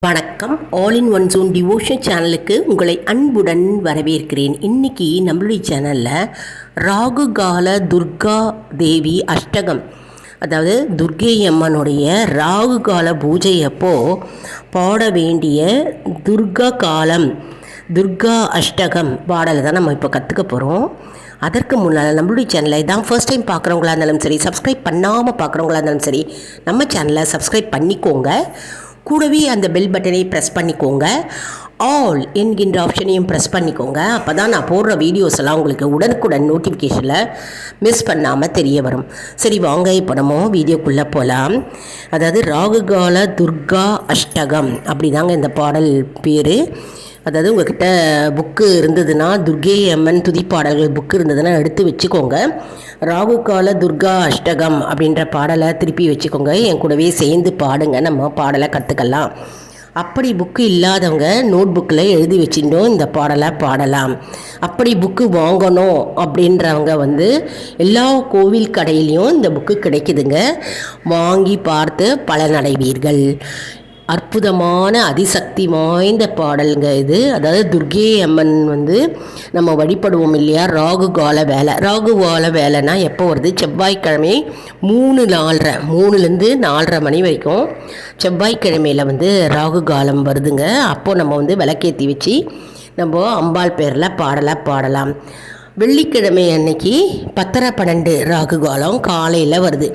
வணக்கம். All in one zone devotion சேனலுக்கு உங்களை அன்புடன் வரவேற்கிறேன். இன்றைக்கி நம்மளுடைய சேனலில் ராகுகால துர்கா தேவி அஷ்டகம், அதாவது துர்கை அம்மனுடைய ராகுகால பூஜை அப்போது பாட வேண்டிய துர்கா காலம் துர்கா அஷ்டகம் பாடலை தான் நம்ம இப்போ கற்றுக்க போகிறோம். அதற்கு முன்னால் நம்மளுடைய சேனலை இதான் ஃபர்ஸ்ட் டைம் பார்க்குறவங்களா இருந்தாலும் சரி, சப்ஸ்கிரைப் பண்ணாமல் பார்க்குறவங்களா இருந்தாலும் சரி, நம்ம சேனலை சப்ஸ்கிரைப் பண்ணிக்கோங்க. கூடவே அந்த பெல் பட்டனை ப்ரெஸ் பண்ணிக்கோங்க. ஆல் என்கின்ற ஆப்ஷனையும் ப்ரெஸ் பண்ணிக்கோங்க. அப்போ தான் நான் போடுற வீடியோஸ் எல்லாம் உங்களுக்கு உடனுக்குடன் நோட்டிஃபிகேஷனில் மிஸ் பண்ணாமல் தெரிய வரும். சரி, வாங்க இப்போ நம்ம வீடியோக்குள்ளே போகலாம். அதாவது ராகுகால துர்கா அஷ்டகம் அப்படி தாங்க இந்த பாடல் பேர். அதாவது உங்கள்கிட்ட புக்கு இருந்ததுன்னா, துர்கை அம்மன் துதிப்பாடல்கள் புக்கு இருந்ததுன்னா எடுத்து வச்சுக்கோங்க. ராகுகால துர்கா அஷ்டகம் அப்படின்ற பாடலை திருப்பி வச்சுக்கோங்க. என் கூடவே சேர்ந்து பாடுங்க, நம்ம பாடலை கற்றுக்கலாம். அப்படி புக்கு இல்லாதவங்க நோட் புக்கில் எழுதி வச்சுட்டோம் இந்த பாடலை பாடலாம். அப்படி புக்கு வாங்கணும் அப்படின்றவங்க எல்லா கோவில் கடையிலையும் இந்த புக்கு கிடைக்குதுங்க. வாங்கி பார்த்து பலனடைவீர்கள். அற்புதமான அதிசக்தி வாய்ந்த பாடலுங்க இது. அதாவது துர்கை அம்மன் நம்ம வழிபடுவோம் இல்லையா, ராகுகால வேலை. ராகுகால வேலைனா எப்போ வருது? செவ்வாய்க்கிழமை 3:30 4:30 மணி வரைக்கும் செவ்வாய்க்கிழமையில் ராகு காலம் வருதுங்க. அப்போது நம்ம விளக்கேற்றி வச்சு நம்ம அம்பாள் பேரில் பாடலாம். வெள்ளிக்கிழமை அன்னைக்கு 10:12 ராகு காலம் காலையில் வருது.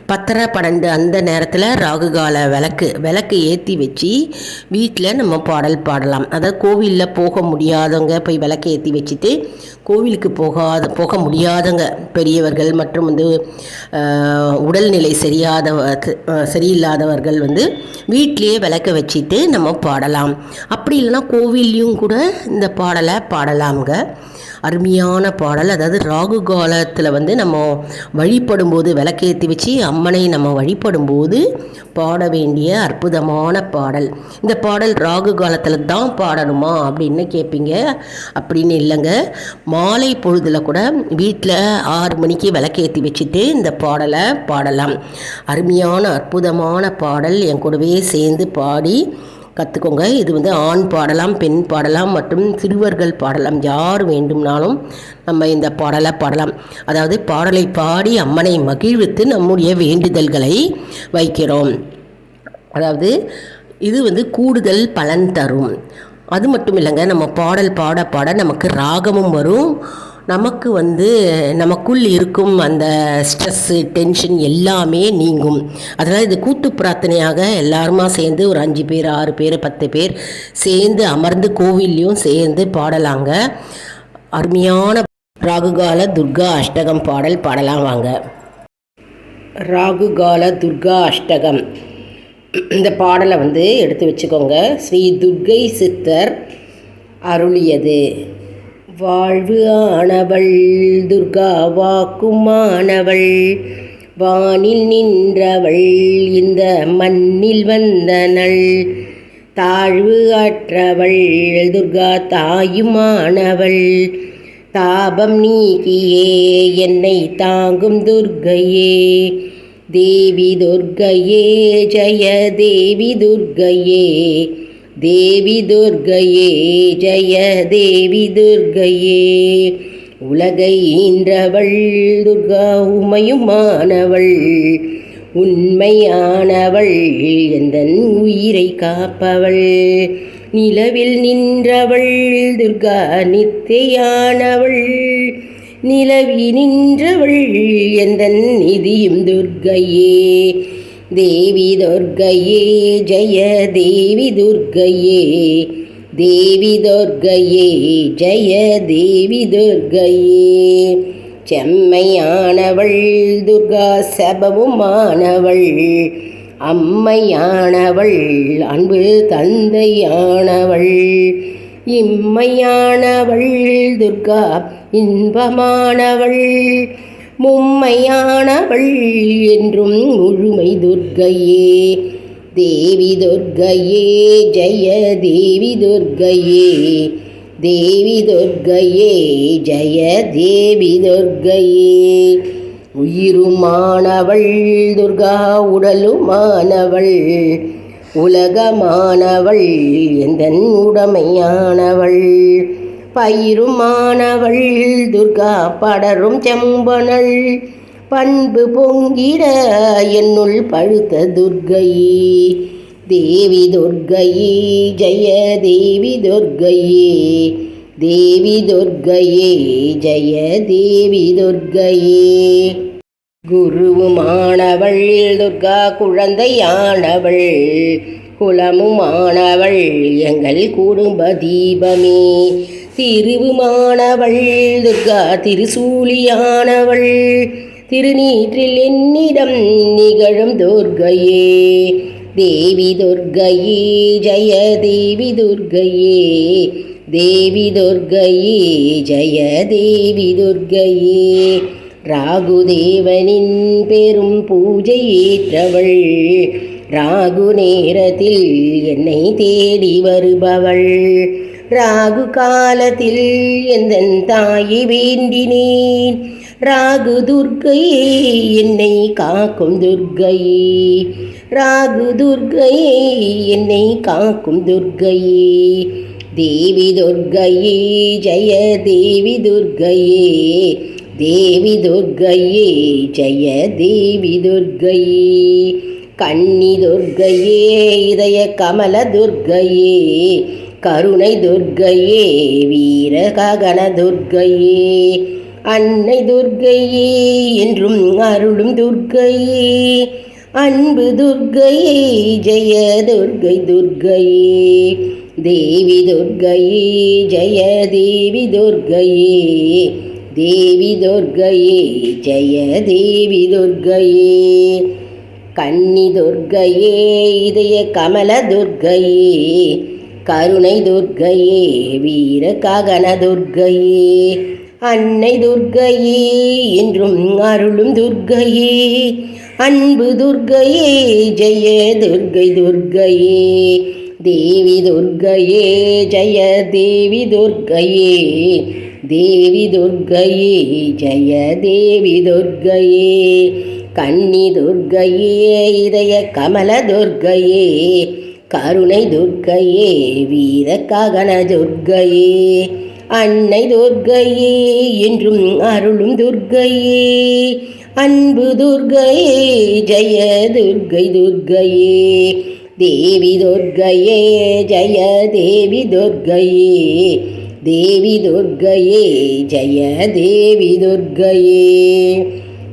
10:12 அந்த நேரத்தில் ராகு கால விளக்கு ஏற்றி வச்சு வீட்டில் நம்ம பாடல் பாடலாம். அதாவது கோவிலில் போக முடியாதவங்க போய் விளக்கு ஏற்றி வச்சுட்டு, கோவிலுக்கு போக முடியாதவங்க பெரியவர்கள் மற்றும் உடல்நிலை சரியில்லாதவர்கள் வீட்டிலேயே விளக்க வச்சுட்டு நம்ம பாடலாம். அப்படி இல்லைன்னா கோவில்லையும் கூட இந்த பாடலை பாடலாம்ங்க. அருமையான பாடல். அதாவது ராகு காலத்தில் நம்ம வழிபடும்போது விளக்கேற்றி வச்சு அம்மனை நம்ம வழிபடும்போது பாட வேண்டிய அற்புதமான பாடல். இந்த பாடல் ராகு காலத்தில் தான் பாடணுமா அப்படின்னு கேட்பீங்க. அப்படின்னு இல்லைங்க, மாலை பொழுதில் கூட வீட்டில் 6 மணிக்கு விளக்கேற்றி வச்சுட்டு இந்த பாடலை பாடலாம். அருமையான அற்புதமான பாடல். என் கூடவே சேர்ந்து பாடி கற்றுக்கோங்க. இது ஆண் பாடலாம், பெண் பாடலாம் மற்றும் சிறுவர்கள் பாடலாம். யார் வேண்டும்னாலும் நம்ம இந்த பாடலை பாடலாம். அதாவது பாடலை பாடி அம்மனை மகிழ்வித்து நம்முடைய வேண்டுதல்களை வைக்கிறோம். அதாவது இது கூடுதல் பலன் தரும். அது மட்டும் இல்லைங்க, நம்ம பாடல் பாட பாட நமக்கு ராகமும் வரும். நமக்கு நமக்குள் இருக்கும் அந்த ஸ்ட்ரெஸ்ஸு டென்ஷன் எல்லாமே நீங்கும். அதனால் இது கூட்டு பிரார்த்தனையாக எல்லாருமா சேர்ந்து ஒரு 5 பேர் 6 பேர் 10 பேர் சேர்ந்து அமர்ந்து கோவில்லையும் சேர்ந்து பாடலாங்க. அருமையான ராகுகால துர்கா அஷ்டகம் பாடல் பாடலாம் வாங்க. ராகுகால துர்கா அஷ்டகம் இந்த பாடலை எடுத்து வச்சுக்கோங்க. ஸ்ரீ துர்கை சித்தர் அருளியது. வாழ்வு ஆனவள் துர்கா வாக்குமானவள், வானில் நின்றவள் இந்த மண்ணில் வந்தனள், தாழ்வு அற்றவள் துர்கா தாயுமானவள், தாபம் நீக்கியே என்னை தாங்கும் துர்கையே, தேவி துர்கையே ஜெய தேவி துர்கையே, தேவி துர்கையே ஜெய தேவி துர்கையே, உலகை ஈன்றவள் துர்கா உமையுமானவள், உண்மையானவள் எந்தன் உயிரை காப்பவள், நிலவில் நின்றவள் துர்கா நித்தையானவள், நிலவி நின்றவள் எந்தன் நிதியும் துர்கையே, தேவி துர்கையே ஜெய தேவி துர்கையே, தேவி துர்கையே ஜெய தேவி துர்கையே, செம்மையானவள் துர்கா சபமுமானவள், அம்மையானவள் அன்பு தந்தையானவள், இம்மையானவள் துர்கா இன்பமானவள், மும்மையானவள் என்றும் முழுமை துர்கையே, தேவி துர்கையே ஜெய தேவி துர்கையே, தேவி துர்கையே ஜெய தேவி துர்கையே, உயிருமானவள் துர்கா உடலுமானவள், உலகமானவள் எந்தன் உடமையானவள். பயிருமானவள் துர்கா படரும் செம்பனள். பண்பு பொங்கிட என்னுள் பழுத்த துர்க்கையே. தேவி துர்க்கையே ஜெய தேவி துர்க்கையே. தேவி துர்க்கையே ஜெய தேவி துர்க்கையே. குருவுமானவள் துர்கா குழந்தையானவள். குலமுமானவள் எங்கள் குடும்ப தீபமே. திருவுமானவள் துர்கா திருசூலியானவள். திருநீற்றில் என்னிடம் நிகழும் துர்க்கையே. தேவி துர்க்கையே ஜெய தேவி துர்க்கையே. தேவி துர்க்கையே ஜெய தேவி துர்க்கையே. ராகுதேவனின் பெரும் பூஜை ஏற்றவள். ராகு நேரத்தில் என்னை தேடி வருபவள். ராகு காலத்தில் எந்தன் தாயை வேண்டினேன். ராகு துர்க்கையே என்னை காக்கும் துர்க்கையே. ராகு துர்க்கையே என்னை காக்கும் துர்க்கையே. தேவி துர்க்கையே ஜெய தேவி துர்க்கையே. தேவி துர்க்கையே ஜெய தேவி துர்க்கையே. கன்னி துர்க்கையே இதய கமல துர்க்கையே. கருணை துர்க்கையே வீர ககன துர்க்கையே. அன்னை துர்க்கையே என்றும் அருளும் துர்க்கையே. அன்பு துர்க்கையே ஜெய துர்க்கை துர்க்கையே. தேவி துர்க்கையே ஜெய தேவி துர்க்கையே. தேவி துர்க்கையே ஜெய தேவி துர்க்கையே. கன்னி துர்க்கையே இதய கமல துர்க்கையே. கருணை துர்க்கையே வீர ககன துர்க்கையே. அன்னை துர்க்கையே என்றும் அருளும் துர்க்கையே. அன்பு துர்க்கையே ஜெய துர்க்கை துர்க்கையே. தேவி துர்க்கையே ஜெய தேவி துர்க்கையே. தேவி துர்க்கையே ஜெய தேவி துர்க்கையே. கன்னி துர்க்கையே இதய கமல துர்க்கையே. கருணை துர்க்கையே வீர ககன துர்க்கையே. அன்னை துர்க்கையே என்றும் அருளும் துர்க்கையே. அன்பு துர்க்கையே ஜெய துர்க்கை துர்க்கையே. தேவி துர்க்கையே ஜெய தேவி துர்க்கையே. தேவி துர்க்கையே ஜெய தேவி துர்க்கையே.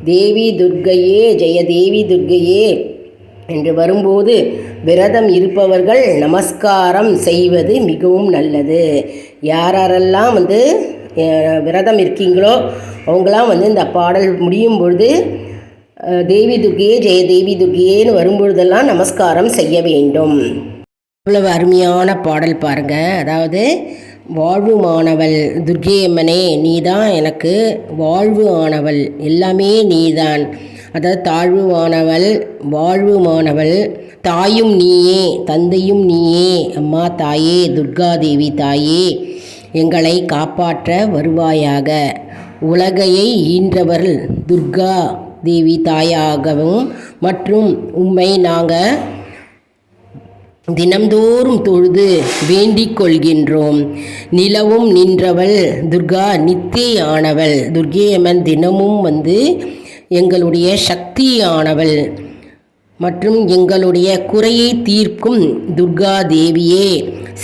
தேவி துர்க்கையே ஜெய தேவி துர்க்கையே என்று வரும்போது விரதம் இருப்பவர்கள் நமஸ்காரம் செய்வது மிகவும் நல்லது. யாரெல்லாம் விரதம் இருக்கீங்களோ அவங்களாம் இந்த பாடல் முடியும் பொழுது தேவி துர்க்கையே ஜெய தேவி துர்க்கையேன்னு வரும்பொழுதெல்லாம் நமஸ்காரம் செய்ய வேண்டும். இவ்வளவு அருமையான பாடல் பாருங்கள். அதாவது வாழ்வு ஆனவள் துர்க்கை அம்மனே, நீதான் எனக்கு வாழ்வு ஆனவள், எல்லாமே நீதான். அதாவது தாழ்வு ஆனவள், வாழ்வு ஆனவள், தாயும் நீயே தந்தையும் நீயே. அம்மா தாயே, துர்காதேவி தாயே, எங்களை காப்பாற்ற வருவாயாக. உலகையை ஈன்றவள் துர்கா தேவி தாயாகவும் மற்றும் உம்மை நாங்கள் தினம்தோறும் தொழுது வேண்டிக் கொள்கின்றோம். நிலவும் நின்றவள் துர்கா நித்தியானவள். துர்க்கையம்மன் தினமும் எங்களுடைய சக்தியானவள் மற்றும் எங்களுடைய குறையை தீர்க்கும் துர்கா தேவியே,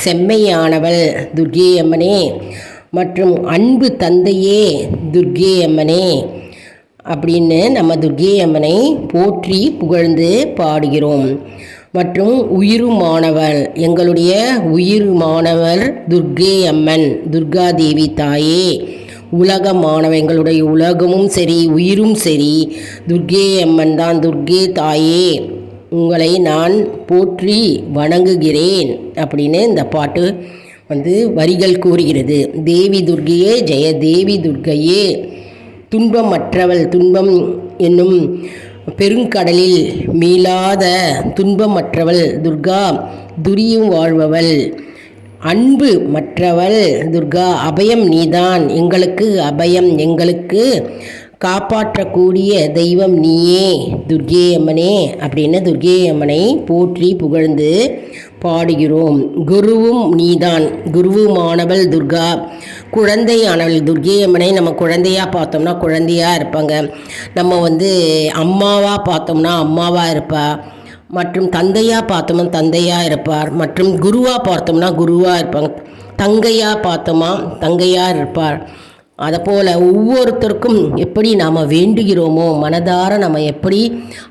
செம்மையானவள் துர்க்கையம்மனே மற்றும் அன்பு தந்தையே துர்க்கையம்மனே அப்படின்னு நம்ம துர்க்கையம்மனை போற்றி புகழ்ந்து பாடுகிறோம். மற்றும் உயிருமானவள், எங்களுடைய உயிருமானவர் துர்க்கை அம்மன், துர்காதேவி தாயே. உலகமானவ, எங்களுடைய உலகமும் சரி உயிரும் சரி துர்க்கை அம்மன் தான். துர்க்கை தாயே, உங்களை நான் போற்றி வணங்குகிறேன் அப்படின்னு இந்த பாட்டு வரிகள் கூறுகிறது. தேவி துர்க்கையே ஜெய தேவி துர்க்கையே. துன்பமற்றவள், துன்பம் என்னும் பெருங்கடலில் மீளாத துன்பமற்றவள் துர்கா, துரியும் வாழ்பவள். அன்பு மற்றவள் துர்கா, அபயம் நீதான், எங்களுக்கு அபயம், எங்களுக்கு காப்பாற்றக்கூடிய தெய்வம் நீயே துர்க்கே அம்மனே அப்படின்னு துர்க்கே அம்மனை போற்றி புகழ்ந்து பாடுகிறோம். குருவும் நீதான், குருவுமானவள் துர்கா, குழந்தையானவள் துர்க்கே அம்மனை நம்ம குழந்தையாக பார்த்தோம்னா குழந்தையாக இருப்பாங்க, நம்ம அம்மாவாக பார்த்தோம்னா அம்மாவாக இருப்பா, மற்றும் தந்தையாக பார்த்தோம்னா தந்தையாக இருப்பார், மற்றும் குருவாக பார்த்தோம்னா குருவாக இருப்பாங்க, தங்கையாக பார்த்தோமா தங்கையாக இருப்பார். அதுபோல் ஒவ்வொருத்தருக்கும் எப்படி நாம் வேண்டுகிறோமோ, மனதார நம்ம எப்படி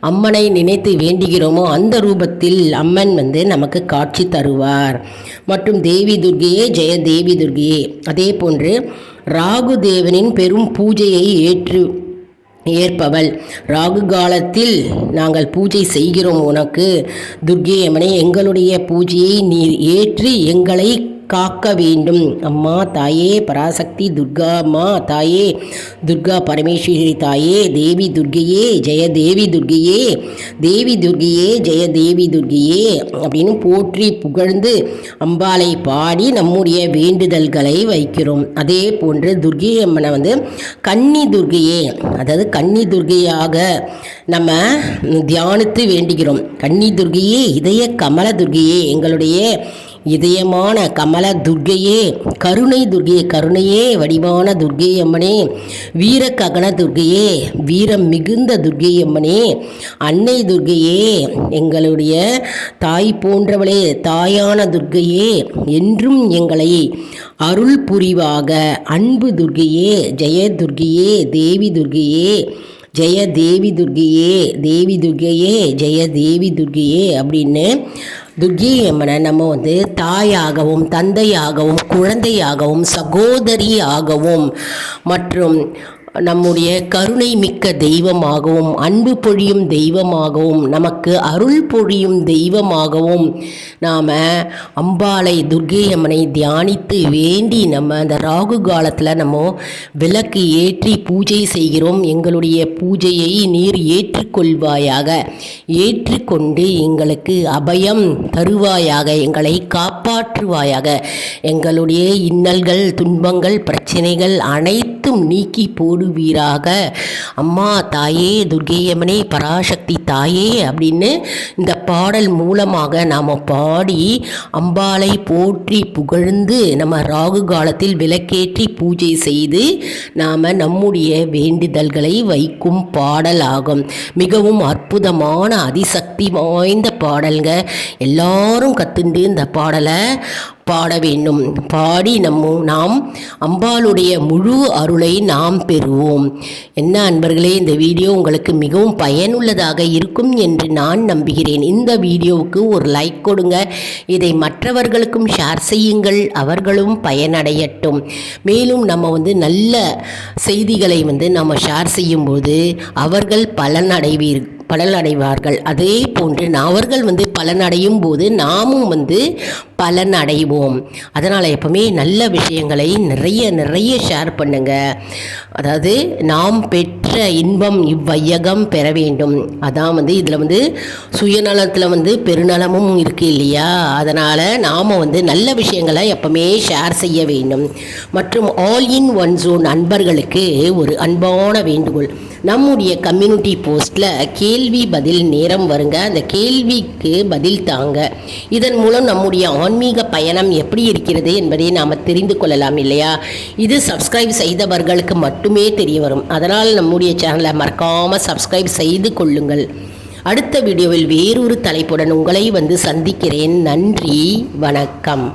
அம்மனை நினைத்து வேண்டுகிறோமோ அந்த ரூபத்தில் அம்மன் நமக்கு காட்சி தருவார். மற்றும் தேவி துர்க்கையே ஜெய தேவி துர்க்கையே. அதே போன்று ராகு தேவனின் பெரும் பூஜையை ஏற்பவள். ராகு காலத்தில் நாங்கள் பூஜை செய்கிறோம் உனக்கு துர்க்கே அம்மனை, எங்களுடைய பூஜையை நீர் ஏற்றி எங்களை காக்க வேண்டும். அம்மா தாயே பராசக்தி துர்கா, அம்மா தாயே துர்கா பரமேஸ்வரி தாயே, தேவி துர்க்கையே ஜெய தேவி துர்க்கையே, தேவி துர்க்கையே ஜெய தேவி துர்க்கையே அப்படின்னு போற்றி புகழ்ந்து அம்பாளை பாடி நம்முடைய வேண்டுதல்களை வைக்கிறோம். அதே போன்று துர்க்கை அம்மனை கன்னி துர்க்கையே, அதாவது கன்னி துர்க்கையாக நம்ம தியானித்து வேண்டுகிறோம். கன்னி துர்க்கையே இதய கமல துர்க்கையே, எங்களுடைய இதயமான கமல துர்க்கையே, கருணை துர்க்கையே, கருணையே வடிவான துர்க்கை அம்மனே, வீர ககன துர்க்கையே, வீரம் மிகுந்த துர்க்கை அம்மனே, அன்னை துர்க்கையே, எங்களுடைய தாய் போன்றவளே, தாயான துர்க்கையே, என்றும் எங்களை அருள் புரிவாக அன்பு துர்க்கையே, ஜெய துர்க்கையே, தேவி துர்க்கையே, ஜெய தேவி துர்க்கையே, தேவி துர்க்கையே, ஜெய தேவி துர்க்கையே அப்படின்னு துர்க்கை அம்மனை நம்ம தாயாகவும் தந்தையாகவும் குழந்தையாகவும் சகோதரியாகவும் மற்றும் நம்முடைய கருணை மிக்க தெய்வமாகவும் அன்பு பொழியும் தெய்வமாகவும் நமக்கு அருள் பொழியும் தெய்வமாகவும் நாம் அம்பாளை துர்க்கை அம்மனை தியானித்து வேண்டி நம்ம அந்த ராகு காலத்தில் நம்ம விளக்கு ஏற்றி பூஜை செய்கிறோம். எங்களுடைய பூஜையை நீர் ஏற்றுக்கொள்வாயாக, ஏற்றுக்கொண்டு எங்களுக்கு அபயம் தருவாயாக, எங்களை காப்பாற்றுவாயாக, எங்களுடைய இன்னல்கள் துன்பங்கள் பிரச்சனைகள் அனைத்தும் நீக்கி போடுவீராக. அம்மா தாயே துர்க்கை அம்மனே பராசக்தி தாயே அப்படின்னு இந்த பாடல் மூலமாக நாம் பாடி அம்பாளை போற்றி புகழ்ந்து நம்ம ராகு காலத்தில் விளக்கேற்றி பூஜை செய்து நாம் நம்முடைய வேண்டுதல்களை வைக்கும் பாடலாகும். மிகவும் அற்புதமான அதிசக்தி வாய்ந்த பாடல்ங்க. எல்லாரும் கத்துண்டு இந்த பாடலை பாட வேண்டும். பாடி நாம் அம்பாளுடைய முழு அருளை நாம் பெறுவோம். என்ன அன்பர்களே, இந்த வீடியோ உங்களுக்கு மிகவும் பயனுள்ளதாக இருக்கும் என்று நான் நம்புகிறேன். இந்த வீடியோவுக்கு ஒரு லைக் கொடுங்க, இதை மற்றவர்களுக்கும் ஷேர் செய்யுங்கள், அவர்களும் பயனடையட்டும். மேலும் நம்ம நல்ல செய்திகளை நம்ம ஷேர் செய்யும்போது அவர்கள் பலனடைவார்கள். அதே போன்று அவர்கள் பலனடையும் போது நாமும் பலனடைவோம். அதனால் எப்பவுமே நல்ல விஷயங்களை நிறைய ஷேர் பண்ணுங்க. அதாவது நாம் பெற்ற இன்பம் இவ்வையகம் பெற வேண்டும். அதான் இதில் சுயநலத்தில் பெருநலமும் இருக்குது இல்லையா? அதனால் நாம் நல்ல விஷயங்களை எப்பவுமே ஷேர் செய்ய வேண்டும். மற்றும் ஆல் இன் ஒன் ஜோன் நண்பர்களுக்கு ஒரு அன்பான வேண்டுகோள். நம்முடைய கம்யூனிட்டி போஸ்ட்டில் கேள்வி பதில் நேரம் வருங்க. அந்த கேள்விக்கு பதில் தாங்க. இதன் மூலம் நம்முடைய ஆன்மீக பயணம் எப்படி இருக்கிறது என்பதை நாம் தெரிந்து கொள்ளலாம் இல்லையா? இது சப்ஸ்கிரைப் செய்தவர்களுக்கு மட்டுமே தெரிய வரும். அதனால் நம்முடைய சேனலை மறக்காமல் சப்ஸ்கிரைப் செய்து கொள்ளுங்கள். அடுத்த வீடியோவில் வேறொரு தலைப்புடன் உங்களை சந்திக்கிறேன். நன்றி, வணக்கம்.